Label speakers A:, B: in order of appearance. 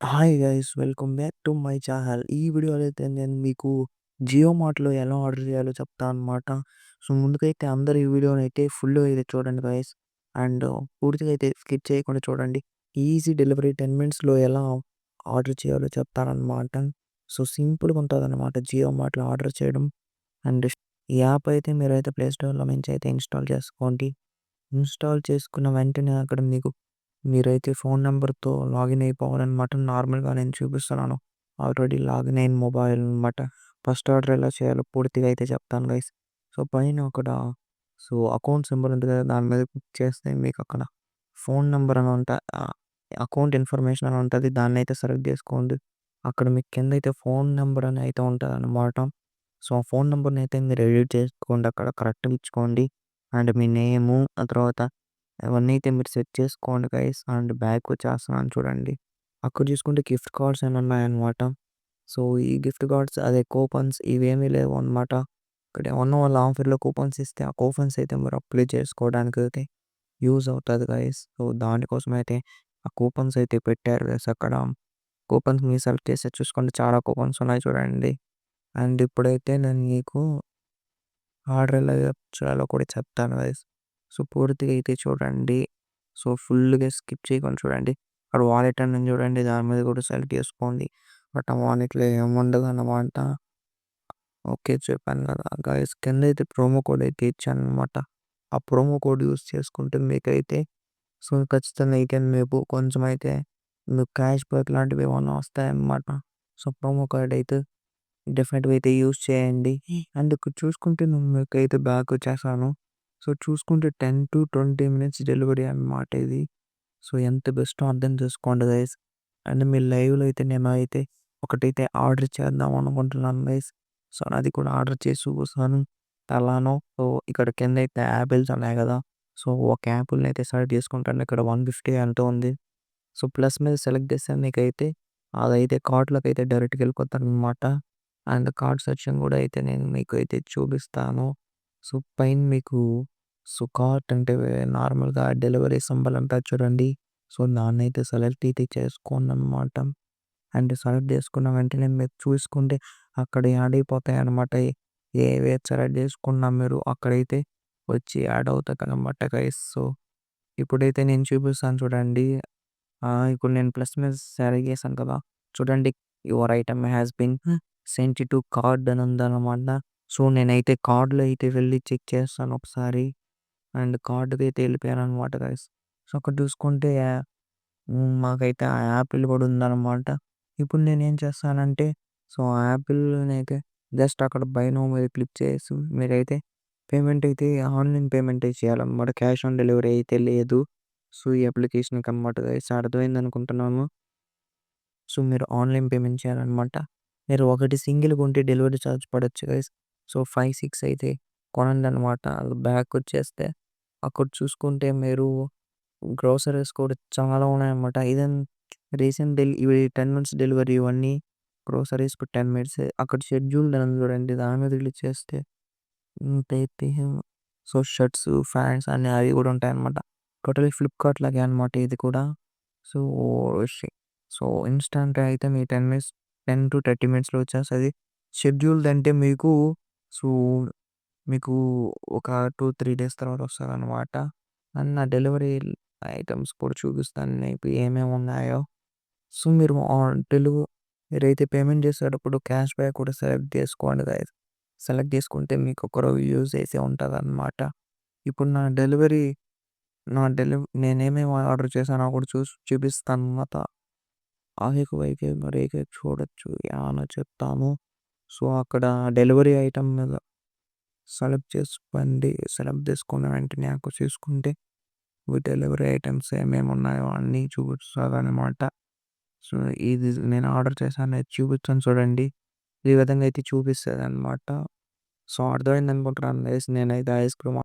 A: Hi guys welcome back to my channel. ఈ వీడియోలో అయితే నేను మీకు జియో మార్ట్‌లో ఎలా ఆర్డర్ చేయాలో చెప్తాను అనమాట. సో, ముందుకైతే అందరూ ఈ వీడియోని అయితే ఫుల్‌గా అయితే చూడండి గైస్. అండ్ పూర్తిగా అయితే స్కిప్ చేయకుండా చూడండి. ఈజీ డెలివరీ 10 మినిట్స్‌లో ఎలా ఆర్డర్ చేయాలో చెప్తాననమాట. సో, సింపుల్‌గా ఉంటదనమాట జియో మార్ట్‌లో ఆర్డర్ చేయడం. అండ్ ఈ యాప్ అయితే మీరైతే ప్లే స్టోర్‌లో నుంచి అయితే ఇన్‌స్టాల్ చేసుకోండి. ఇన్‌స్టాల్ చేసుకున్న వెంటనే అక్కడ మీకు మీరైతే ఫోన్ నంబర్‌తో లాగిన్ అయిపోవాలనమాట. నార్మల్‌గా నేను చూపిస్తున్నాను. ఆల్రెడీ లాగిన్ అయిన మొబైల్ అనమాట. ఫస్ట్ ఆర్డర్ ఎలా చేయాలో పూర్తిగా అయితే చెప్తాను గైస్. సో, పైన అక్కడ అకౌంట్ సింబల్ ఉంటది కదా! దాని మీద క్లిక్ చేస్తే మీకక్కడ ఫోన్ నంబర్ అని అకౌంట్ ఇన్ఫర్మేషన్ అని ఉంటది. దాన్నయితే సెలెక్ట్ చేసుకోండి. అక్కడ మీకు కిందయితే ఫోన్ నంబర్ అని అయితే ఉంటదనమాట. సో, ఆ ఫోన్ నంబర్‌నయితే మీరు ఎడిట్ చేసుకోండి. అక్కడ కరెక్ట్‌గా ఇచ్చుకోండి. అండ్ మీ నేము, ఆ తర్వాత అవన్నీ అయితే మీరు సెట్ చేసుకోండి గైస్. అండ్ బ్యాకొచ్చేస్తున్నాను చూడండి. అక్కడ చూసుకుంటే గిఫ్ట్ కార్డ్స్ అని ఉన్నాయన్నమాట. సో, ఈ గిఫ్ట్ కార్డ్స్ అదే కూపన్స్ ఇవేమీ లేవన్నమాట. ఇక్కడ ఏమన్నా వాళ్ళు ఆఫర్‌లో కూపన్స్ ఇస్తే ఆ కూపన్స్ అయితే మీరు అప్లై చేసుకోవడానికైతే యూజ్ అవుతది గైస్. సో, దానికోసమైతే ఆ కూపన్స్ అయితే పెట్టారు గైస్ అక్కడ. కూపన్స్ మీరు సెలెక్ట్ చేసి చూసుకోండి. చాలా కూపన్స్ ఉన్నాయి చూడండి. అండ్ ఇప్పుడైతే నేను మీకు ఆర్డర్ ఎలా చేయాలో కూడా చెప్తాను గైస్. సో, పూర్తిగా అయితే చూడండి. సో, ఫుల్‌గా స్కిప్ చేయకుండా చూడండి. అక్కడ వాలెట్ అని ఉంది చూడండి. దాని మీద కూడా సెలెక్ట్ చేసుకోండి. బట్ ఆ వాలెట్‌లో ఏముండదన్నమాట. ఓకే. చెప్పాను కదా! గైస్ కిందైతే ప్రోమో కోడ్ అయితే ఇచ్చాననమాట. ఆ ప్రోమో కోడ్ యూజ్ చేసుకుంటే మీకైతే సో, ఖచ్చితంగా అయితే మీకు కొంచెమైతే మీకు క్యాష్ బ్యాక్ లాంటివి ఏమన్నా వస్తాయన్నమాట. సో, ప్రోమో కోడ్ అయితే డెఫినెట్‌గా అయితే యూజ్ చేయండి. అండ్ ఇక్కడ చూసుకుంటే నేను మీకైతే బ్యాకొచ్చేసాను. సో, చూసుకుంటే 10-20 మినిట్స్ డెలివరీ అన్నమాట ఇది. సో, ఎంత బెస్టో అర్థం చేసుకోండి గైస్. అండ్ మీరు లైవ్‌లో అయితే నేనైతే ఒకటైతే ఆర్డర్ చేద్దాం అనుకుంటున్నాను గైస్. సో, అది కూడా ఆర్డర్ చేసి చూపిస్తాను. ఎలానో సో, ఇక్కడ కిందైతే యాపిల్స్ ఉన్నాయి కదా! సో, ఒక యాపిల్‌ని అయితే సెలెక్ట్ చేసుకుంటాను. ఇక్కడ 150 ఎంతో ఉంది. సో, ప్లస్ మీద సెలెక్ట్ చేస్తే మీకైతే అదైతే కార్ట్‌లోకైతే డైరెక్ట్‌గా వెళ్ళిపోతారనమాట. అండ్ కార్ట్ సెక్షన్ కూడా అయితే నేను మీకైతే చూపిస్తాను. సో, పైన మీకు కార్ట్ అంటే నార్మల్‌గా డెలివరీ సింబల్ ఉంటది చూడండి. సో, దాన్నైతే సెలెక్ట్ అయితే చేసుకోండనమాట. అండ్ సెలెక్ట్ చేసుకున్న వెంటనే మీరు చూసుకుంటే అక్కడ యాడ్ అయిపోతాయన్నమాట. ఏవేది సెలెక్ట్ చేసుకున్నా మీరు అక్కడైతే వచ్చి యాడ్ అవుతాయన్నమాట గైస్. సో, ఇప్పుడైతే నేను చూపిస్తాను చూడండి. ఇప్పుడు నేను ప్లస్ మీద సెలెక్ట్ చేశాను కదా! చూడండి your item has been sent to cart అని ఉందన్నమాట. సో, నేనైతే కార్డ్‌లో అయితే వెళ్లి చెక్ చేస్తాను ఒకసారి. అండ్ కార్డ్‌కైతే వెళ్ళిపోయానన్నమాట గైస్. సో, అక్కడ చూసుకుంటే మాకైతే ఆ యాపిల్ కూడా ఉందన్నమాట. ఇప్పుడు నేనేం చేస్తానంటే సో, ఆ యాపిల్‌నైతే జస్ట్ అక్కడ బై నౌ మీద క్లిక్ చేసి మీరైతే పేమెంట్ అయితే ఆన్‌లైన్ పేమెంటే చేయాలన్నమాట. క్యాష్ ఆన్ డెలివరీ అయితే లేదు. సో, ఈ అప్లికేషన్‌కి అన్నమాట గైస్. అర్థమైందనుకుంటున్నాను. సో, మీరు ఆన్‌లైన్ పేమెంట్ చేయాలన్నమాట. మీరు ఒకటి సింగిల్ కొంటే డెలివరీ చార్జ్ పడొచ్చు గైస్. సో, 5, 6 అయితే కొనండన్నమాట. బ్యాకొచ్చేస్తే అక్కడ చూసుకుంటే మీరు గ్రోసరీస్ కూడా చాలా ఉన్నాయన్నమాట. ఇవి 10 మినిట్స్ డెలివరీ ఇవన్నీ గ్రోసరీస్‌కి 10 మినిట్సే. అక్కడ షెడ్యూల్డ్ అని ఉంది చూడండి. దాని మీద క్లిక్ చేస్తే ఇంకైతే సో, షర్ట్స్, ఫ్యాంట్స్ అన్నీ అవి కూడా ఉంటాయన్నమాట. టోటల్లీ ఫ్లిప్‌కార్ట్ లాగే అన్నమాట ఇది కూడా. సో, షి సో, ఇన్‌స్టాంట్ అయితే మీ 10-30 మినిట్స్‌లో వచ్చేస్తది. షెడ్యూల్డ్ అంటే సో, మీకు ఒక 2, 3 డేస్ తర్వాత వస్తదనమాట. అండ్ నా డెలివరీ ఐటెమ్స్ కూడా చూపిస్తాను మీకు ఏమేమి ఉన్నాయో. సో, మీరు మీరైతే పేమెంట్ చేసేటప్పుడు క్యాష్ బ్యాక్ కూడా సెలెక్ట్ చేసుకోండి గైస్. సెలెక్ట్ చేసుకుంటే మీకు ఒకరోజు యూజ్ అయితే ఉంటదనమాట. ఇప్పుడు నా నేనేమేమి ఆర్డర్ చేశానో కూడా చూపిస్తానన్నమాట. ఆగికవైతే మరైతే చూడొచ్చు. ఏమన్నా చెప్తాను. సో, అక్కడ డెలివరీ ఐటెమ్ మీద సెలెక్ట్ చేసుకున్న వెంటనే అక్కడ చూసుకుంటే డెలివరీ ఐటెమ్స్ ఏమేమి ఉన్నాయో అన్నీ చూపిస్తదనమాట. సో, ఇది నేను ఆర్డర్ చేశానది చూపిస్తాను చూడండి. ఈ విధంగా అయితే చూపిస్తదనమాట. సో, అర్థమైందనుకుంటున్నాను గైస్. నేనైతే ఐస్ క్రీమ్